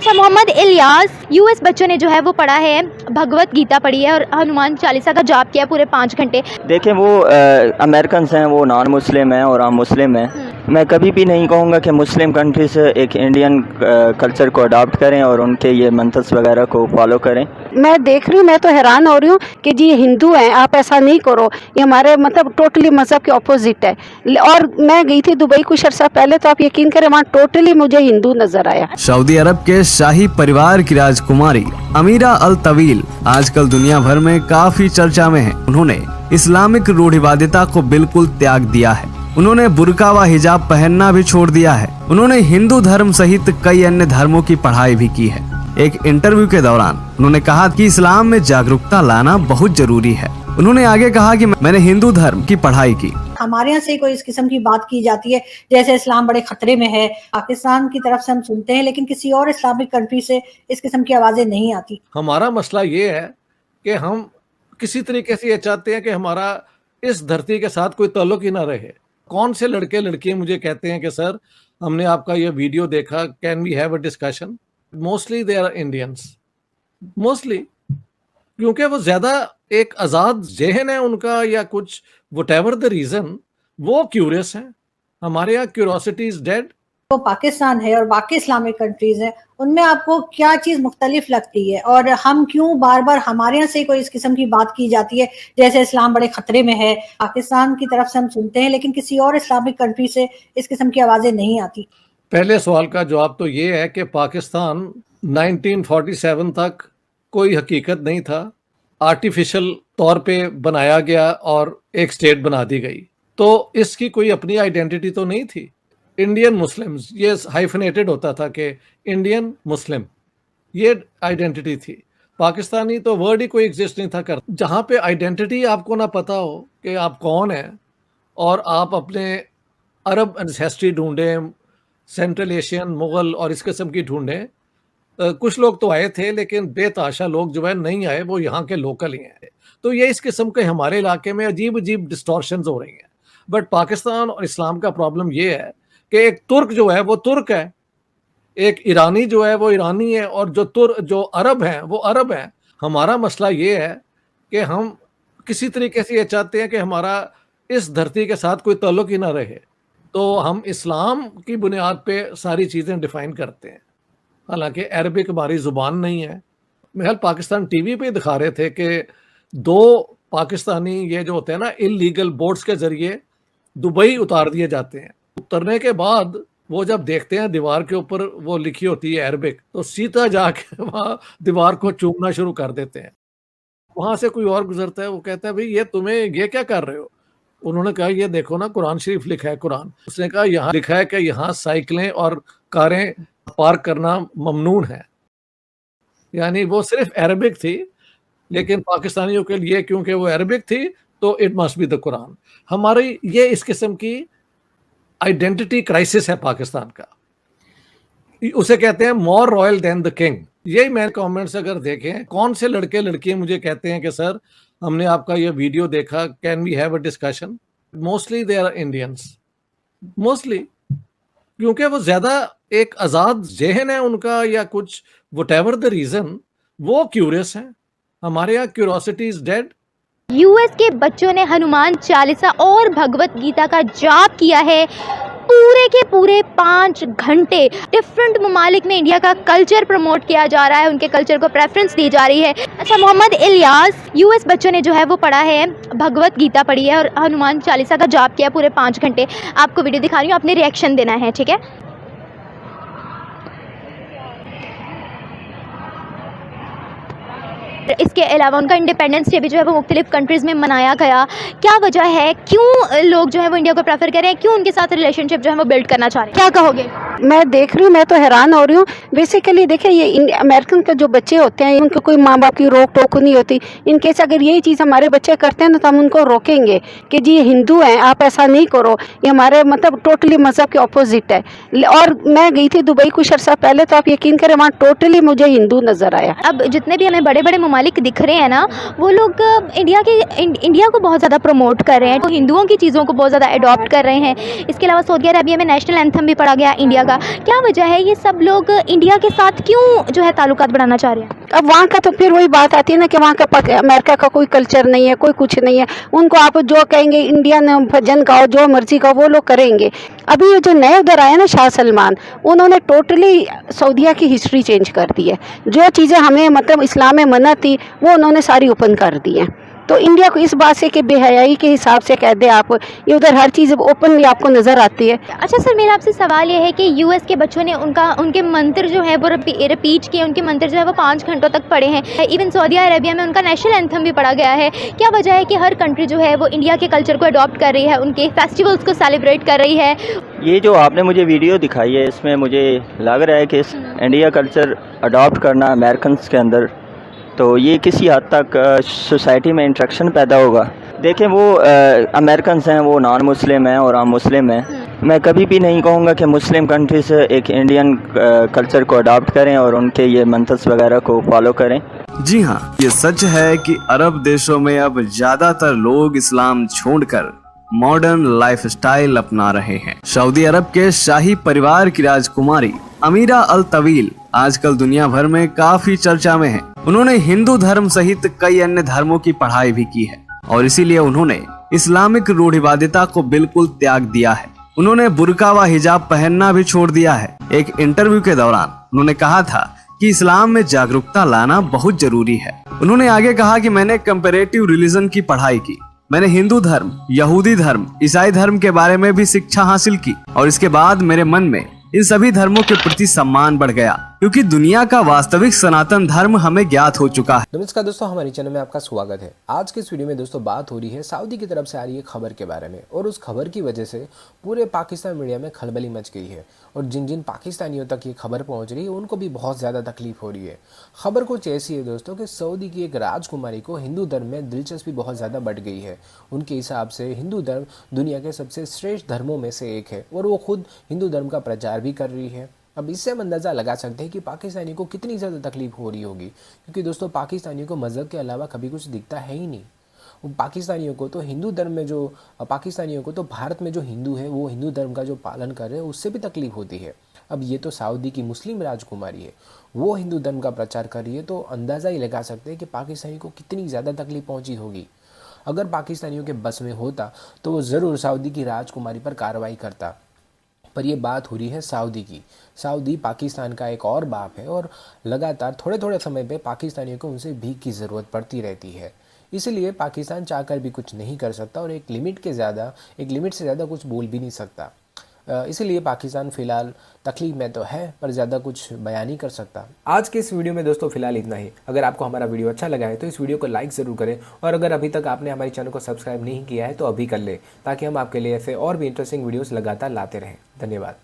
अच्छा, मोहम्मद इलियास, यूएस बच्चों ने जो है वो पढ़ा है, भगवत गीता पढ़ी है और हनुमान चालीसा का जाप किया पूरे 5 घंटे। देखिए वो अमेरिकन हैं, वो नॉन मुस्लिम हैं और हम मुस्लिम हैं। मैं कभी भी नहीं कहूँगा कि मुस्लिम कंट्री से एक इंडियन कल्चर को अडॉप्ट करें और उनके ये मंतर्स वगैरह को फॉलो करें। मैं देख रही हूँ, मैं तो हैरान हो रही हूँ कि जी ये हिंदू हैं, आप ऐसा नहीं करो, ये हमारे मतलब टोटली मज़हब के ऑपोजिट है। और मैं गई थी दुबई कुछ अर्सा पहले, तो आप यकीन करें वहाँ टोटली मुझे हिंदू नजर आया। सऊदी अरब के शाही परिवार की राजकुमारी अमीरा अल तवील आजकल दुनिया भर में काफी चर्चा में है। उन्होंने इस्लामिक रूढ़िवादिता को बिल्कुल त्याग दिया है। उन्होंने बुर्का व हिजाब पहनना भी छोड़ दिया है। उन्होंने हिंदू धर्म सहित कई अन्य धर्मों की पढ़ाई भी की है। एक इंटरव्यू के दौरान उन्होंने कहा कि इस्लाम में जागरूकता लाना बहुत जरूरी है। उन्होंने आगे कहा कि मैंने हिंदू धर्म की पढ़ाई की। हमारे यहाँ से कोई इस किस्म की बात की जाती है जैसे इस्लाम बड़े खतरे में है, पाकिस्तान की तरफ से हम सुनते हैं, लेकिन किसी और इस्लामिक कंट्री से इस किस्म की आवाजें नहीं आती। हमारा मसला ये है कि हम किसी तरीके से ये चाहते हैं कि हमारा इस धरती के साथ कोई ताल्लुक ही ना रहे। कौन से लड़के लड़कियां मुझे कहते हैं कि सर हमने आपका ये वीडियो देखा, can we have a discussion. Mostly they are Indians, mostly, क्योंकि वो ज्यादा एक आजाद जहन है उनका, या कुछ व्हाटएवर द रीजन, वो क्यूरियस हैं। हमारे यहाँ क्यूरियोसिटी इज डेड। तो पाकिस्तान है और बाकी इस्लामिक कंट्रीज हैं, उनमें आपको क्या चीज मुख्तलिफ लगती है, और हम क्यों बार बार हमारे यहाँ से कोई इस किस्म की बात की जाती है जैसे इस्लाम बड़े खतरे में है, पाकिस्तान की तरफ से हम सुनते हैं, लेकिन किसी और इस्लामिक कंट्री से इस किस्म की आवाजें नहीं आती। पहले सवाल का जवाब तो ये है कि पाकिस्तान 1947 तक कोई हकीकत नहीं था, आर्टिफिशियल तौर पे बनाया गया और एक स्टेट बना दी गई, तो इसकी कोई अपनी आइडेंटिटी तो नहीं थी। इंडियन मुस्लिम्स, ये हाइफनेटेड होता था कि इंडियन मुस्लिम, ये आइडेंटिटी थी। पाकिस्तानी तो वर्ड ही कोई एग्जिस्ट नहीं था कर। जहाँ पे आइडेंटिटी आपको ना पता हो कि आप कौन हैं, और आप अपने अरब एंसेस्ट्री ढूंढें, सेंट्रल एशियन, मुगल और इस किस्म की ढूंढें। कुछ लोग तो आए थे, लेकिन बेताशा लोग जो है नहीं आए, वो यहाँ के लोकल ही हैं। तो ये इस किस्म के हमारे इलाके में अजीब अजीब डिस्टॉर्शंस हो रही हैं। बट पाकिस्तान और इस्लाम का प्रॉब्लम ये है कि एक तुर्क जो है वो तुर्क है, एक ईरानी जो है वो ईरानी है, और जो अरब हैं वो अरब हैं। हमारा मसला ये है कि हम किसी तरीके से ये चाहते हैं कि हमारा इस धरती के साथ कोई ताल्लुक ही ना रहे, तो हम इस्लाम की बुनियाद पे सारी चीज़ें डिफ़ाइन करते हैं। हालांकि अरबिक हमारी ज़ुबान नहीं है। मेरे पाकिस्तान टीवी पे दिखा रहे थे कि 2 पाकिस्तानी ये जो होते हैं ना, इलीगल बोट्स के ज़रिए दुबई उतार दिए जाते हैं। उतरने के बाद वो जब देखते हैं दीवार के ऊपर वो लिखी होती है अरबिक, तो सीधा जाके वहाँ दीवार को चूमना शुरू कर देते हैं। वहाँ से कोई और गुजरता है, वो कहता है भाई ये तुम्हें ये क्या कर रहे हो। उन्होंने कहा ये देखो ना, कुरान शरीफ लिखा है कुरान। उसने कहा यहाँ लिखा है कि यहाँ साइकिलें और कारें पार्क करना ममनून है। यानी वो सिर्फ अरबिक थी, लेकिन पाकिस्तानियों के लिए क्योंकि वो अरबिक थी तो it must be the Quran. हमारी ये इस किस्म की आइडेंटिटी क्राइसिस है पाकिस्तान का। उसे कहते हैं मोर रॉयल देन द किंग। यही मैंने कमेंट्स अगर देखें, कौन से लड़के लड़कियां मुझे कहते हैं कि सर हमने आपका ये वीडियो देखा, can we have a discussion. Mostly they are Indians, mostly, क्योंकि वो ज्यादा एक आजाद जहन है उनका, या कुछ व्हाटएवर द रीजन, वो क्यूरियस हैं। हमारे यहाँ क्यूरियोसिटी इज डेड। यूएस के बच्चों ने हनुमान चालीसा और भगवत गीता का जाप किया है पूरे के पूरे 5 घंटे। डिफरेंट ममालिक में इंडिया का कल्चर प्रमोट किया जा रहा है, उनके कल्चर को प्रेफरेंस दी जा रही है। अच्छा, मोहम्मद इलियास, यूएस बच्चों ने जो है वो पढ़ा है, भगवत गीता पढ़ी है और हनुमान चालीसा का जाप किया पूरे 5 घंटे। आपको वीडियो दिखा रही हूँ, आपने रिएक्शन देना है, ठीक है। इसके अलावा उनका इंडिपेंडेंस डे भी जो है वो मुख्तलिफ कंट्रीज़ में मनाया गया। क्या वजह है, क्यों लोग जो है वो इंडिया को प्रेफर कर रहे हैं, क्यों उनके साथ रिलेशनशिप जो है वो बिल्ड करना चाह रहे हैं, क्या कहोगे? मैं देख रही हूँ, मैं तो हैरान हो रही हूँ। बेसिकली देखिए, ये अमेरिकन के जो बच्चे होते हैं, उनको कोई माँ बाप की रोक टोक नहीं होती। इनकेस अगर यही चीज़ हमारे बच्चे करते हैं ना, तो हम उनको रोकेंगे कि जी ये हिंदू हैं, आप ऐसा नहीं करो, ये हमारे मतलब टोटली मज़हब के ऑपोजिट है। और मैं गई थी दुबई कुछ अर्सा पहले, तो आप यकीन करें वहाँ टोटली मुझे हिंदू नज़र आया। अब जितने भी हमें बड़े बड़े ममालिक दिख रहे हैं ना, वो लोग इंडिया को बहुत ज़्यादा प्रमोट कर रहे हैं, तो हिंदुओं की चीज़ों को बहुत ज़्यादा अडॉप्ट कर रहे हैं। इसके अलावा सऊदी अरबिया में नेशनल एंथम भी पढ़ा गया इंडिया लगा, क्या वजह है ये सब लोग इंडिया के साथ क्यों जो है ताल्लुकात बढ़ाना चाह रहे हैं? अब वहाँ का तो फिर वही बात आती है ना कि वहाँ का अमेरिका का कोई कल्चर नहीं है, कोई कुछ नहीं है। उनको आप जो कहेंगे इंडियन भजन गाओ, जो मर्जी गाओ, वो लोग करेंगे। अभी ये जो नए उधर आए ना शाह सलमान, उन्होंने टोटली सऊदीया की हिस्ट्री चेंज कर दी है। जो चीज़ें हमें मतलब इस्लाम में मना थी वो उन्होंने सारी ओपन कर दी हैं। तो इंडिया को इस बात से कि बेहयाई के हिसाब से कह दे आप, ये उधर हर चीज़ ओपनली आपको नज़र आती है। अच्छा सर, मेरा आपसे सवाल ये है कि यूएस के बच्चों ने उनके मंत्र जो है वो रिपीट किए, उनके मंत्र जो है वो 5 घंटों तक पढ़े हैं। इवन सऊदी अरेबिया में उनका नेशनल एंथम भी पढ़ा गया है। क्या वजह है कि हर कंट्री जो है वो इंडिया के कल्चर को अडॉप्ट कर रही है, उनके फेस्टिवल्स को सेलिब्रेट कर रही है? ये जो आपने मुझे वीडियो दिखाई है, इसमें मुझे लग रहा है कि इस इंडिया कल्चर अडॉप्ट करना अमेरिकन के अंदर, तो ये किसी हद तक सोसाइटी में इंट्रैक्शन पैदा होगा। देखें, वो अमेरिकन हैं, वो नॉन मुस्लिम हैं और हम मुस्लिम हैं। मैं कभी भी नहीं कहूँगा कि मुस्लिम कंट्रीज एक इंडियन कल्चर को अडॉप्ट करें और उनके ये मंतर्स वगैरह को फॉलो करें। जी हाँ, ये सच है कि अरब देशों में अब ज्यादातर लोग इस्लाम छोड़कर मॉडर्न लाइफस्टाइल अपना रहे हैं। सऊदी अरब के शाही परिवार की राजकुमारी अमीरा अल तवील आजकल दुनिया भर में काफी चर्चा में है। उन्होंने हिंदू धर्म सहित कई अन्य धर्मों की पढ़ाई भी की है और इसीलिए उन्होंने इस्लामिक रूढ़िवादिता को बिल्कुल त्याग दिया है। उन्होंने बुर्का व हिजाब पहनना भी छोड़ दिया है। एक इंटरव्यू के दौरान उन्होंने कहा था कि इस्लाम में जागरूकता लाना बहुत जरूरी है। उन्होंने आगे कहा कि मैंने कंपैरेटिव रिलीजन की पढ़ाई की, मैंने हिंदू धर्म, यहूदी धर्म, ईसाई धर्म के बारे में भी शिक्षा हासिल की और इसके बाद मेरे मन में इन सभी धर्मों के प्रति सम्मान बढ़ गया, क्योंकि दुनिया का वास्तविक सनातन धर्म हमें ज्ञात हो चुका है। नमस्कार दोस्तों, हमारे चैनल में आपका स्वागत है। आज के इस वीडियो में दोस्तों बात हो रही है सऊदी की तरफ से आ रही है खबर के बारे में, और उस खबर की वजह से पूरे पाकिस्तान मीडिया में खलबली मच गई है और जिन जिन पाकिस्तानियों तक ये खबर पहुंच रही है उनको भी बहुत ज़्यादा तकलीफ हो रही है। खबर कुछ ऐसी है दोस्तों कि सऊदी की एक राजकुमारी को हिंदू धर्म में दिलचस्पी बहुत ज़्यादा बढ़ गई है। उनके हिसाब से हिंदू धर्म दुनिया के सबसे श्रेष्ठ धर्मों में से एक है और वो खुद हिंदू धर्म का प्रचार भी कर रही है। अब इससे हम अंदाज़ा लगा सकते हैं कि पाकिस्तानियों को कितनी ज़्यादा तकलीफ हो रही होगी, क्योंकि दोस्तों पाकिस्तानियों को मज़हब के अलावा कभी कुछ दिखता है ही नहीं। पाकिस्तानियों को तो हिंदू धर्म में जो पाकिस्तानियों को तो भारत में जो हिंदू है वो हिंदू धर्म का जो पालन कर रहे हैं उससे भी तकलीफ होती है। अब ये तो सऊदी की मुस्लिम राजकुमारी है, वो हिंदू धर्म का प्रचार कर रही है, तो अंदाज़ा ही लगा सकते हैं कि पाकिस्तानियों को कितनी ज़्यादा तकलीफ पहुँची होगी। अगर पाकिस्तानियों के बस में होता तो वो ज़रूर सऊदी की राजकुमारी पर कार्रवाई करता, पर ये बात हो रही है सऊदी की। सऊदी पाकिस्तान का एक और बाप है और लगातार थोड़े थोड़े समय पे पाकिस्तानियों को उनसे भीख की ज़रूरत पड़ती रहती है। इसलिए पाकिस्तान चाहकर भी कुछ नहीं कर सकता और एक लिमिट से ज़्यादा कुछ बोल भी नहीं सकता। इसलिए पाकिस्तान फ़िलहाल तकलीफ में तो है, पर ज़्यादा कुछ बयान नहीं कर सकता। आज के इस वीडियो में दोस्तों फ़िलहाल इतना ही। अगर आपको हमारा वीडियो अच्छा लगा है तो इस वीडियो को लाइक ज़रूर करें, और अगर अभी तक आपने हमारे चैनल को सब्सक्राइब नहीं किया है तो अभी कर ले, ताकि हम आपके लिए ऐसे और भी इंटरेस्टिंग वीडियोज़ लगातार लाते रहें। धन्यवाद।